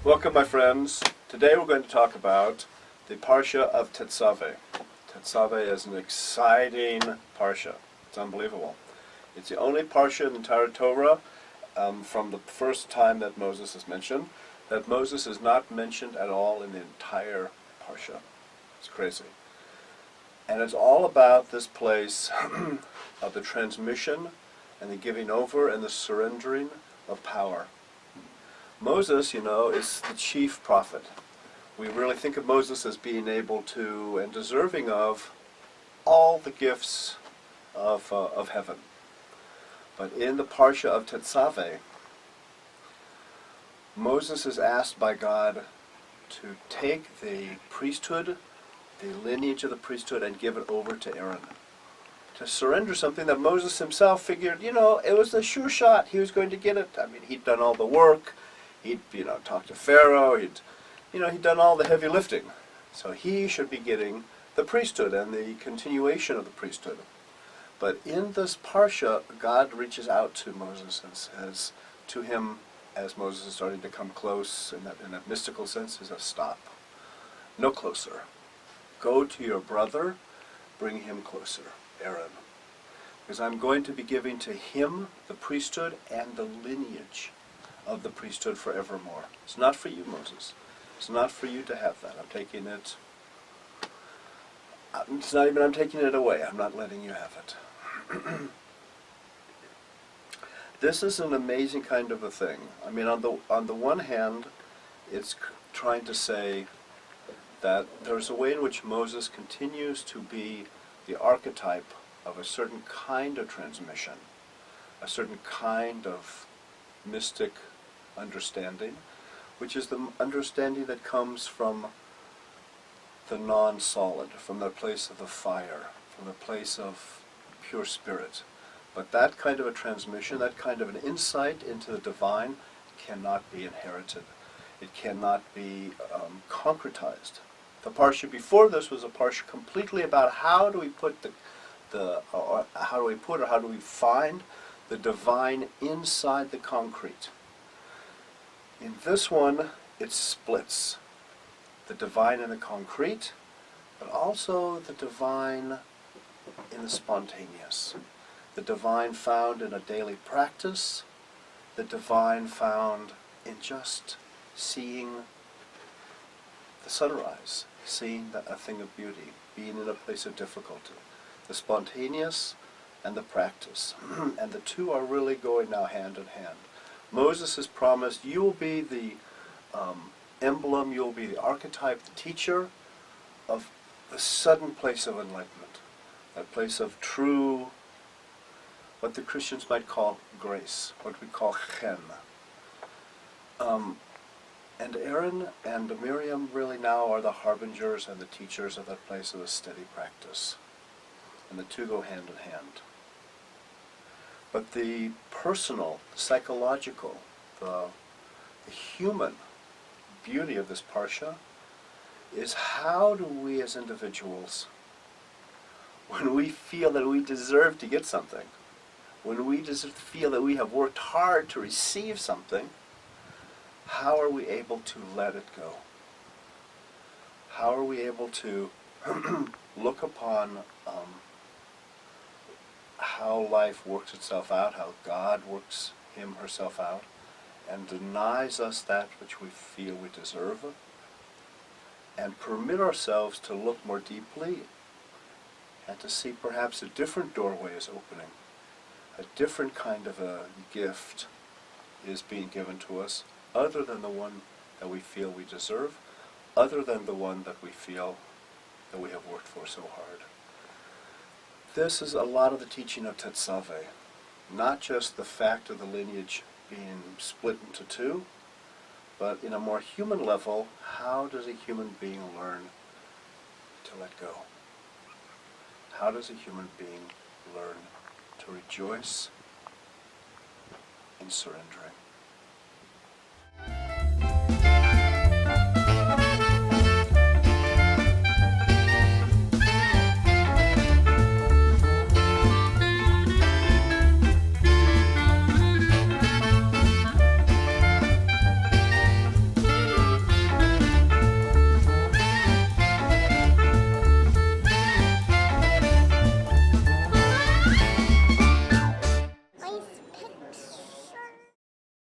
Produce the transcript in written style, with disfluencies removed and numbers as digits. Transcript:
Welcome, my friends. Today we're going to talk about the Parsha of Tetzaveh. Tetzaveh is an exciting Parsha. It's unbelievable. It's the only Parsha in the entire Torah from the first time that Moses is mentioned, that Moses is not mentioned at all in the entire Parsha. It's crazy. And it's all about this place of the transmission and the giving over and the surrendering of power. Moses, is the chief prophet. We really think of Moses as being able to and deserving of all the gifts of heaven. But in the Parsha of Tetzaveh, Moses is asked by God to take the priesthood, the lineage of the priesthood, and give it over to Aaron. To surrender something that Moses himself figured, it was a sure shot. He was going to get it. I mean, he'd done all the work. He'd, talked to Pharaoh. He'd done all the heavy lifting. So he should be getting the priesthood and the continuation of the priesthood. But in this Parsha, God reaches out to Moses and says to him, as Moses is starting to come close, in that mystical sense, is a stop. No closer. Go to your brother, bring him closer, Aaron. Because I'm going to be giving to him the priesthood and the lineage of the priesthood forevermore. It's not for you, Moses. It's not for you to have that. I'm taking it. It's not even I'm taking it away. I'm not letting you have it. This is an amazing kind of a thing. I mean, on the one hand, it's trying to say that there's a way in which Moses continues to be the archetype of a certain kind of transmission, a certain kind of mystic understanding, which is the understanding that comes from the non-solid, from the place of the fire, from the place of pure spirit. But that kind of a transmission, that kind of an insight into the divine cannot be inherited. It cannot be concretized. The Parsha before this was a Parsha completely about how do we find the divine inside the concrete. In this one, it splits the divine in the concrete, but also the divine in the spontaneous, the divine found in a daily practice, the divine found in just seeing the sunrise, seeing a thing of beauty, being in a place of difficulty, the spontaneous and the practice. And the two are really going now hand in hand. Moses has promised, you will be the emblem, you will be the archetype, the teacher of the sudden place of enlightenment, that place of true, what the Christians might call grace, what we call chen. And Aaron and Miriam really now are the harbingers and the teachers of that place of a steady practice. And the two go hand in hand. But the personal, the psychological, the human beauty of this Parsha is how do we as individuals, when we feel that we deserve to get something, when we feel that we have worked hard to receive something, how are we able to let it go? How are we able to look upon how life works itself out, how God works herself out, and denies us that which we feel we deserve, and permit ourselves to look more deeply and to see perhaps a different doorway is opening, a different kind of a gift is being given to us, other than the one that we feel we deserve, other than the one that we feel that we have worked for so hard. This is a lot of the teaching of Tetzaveh, not just the fact of the lineage being split into two, but in a more human level, how does a human being learn to let go? How does a human being learn to rejoice in surrendering?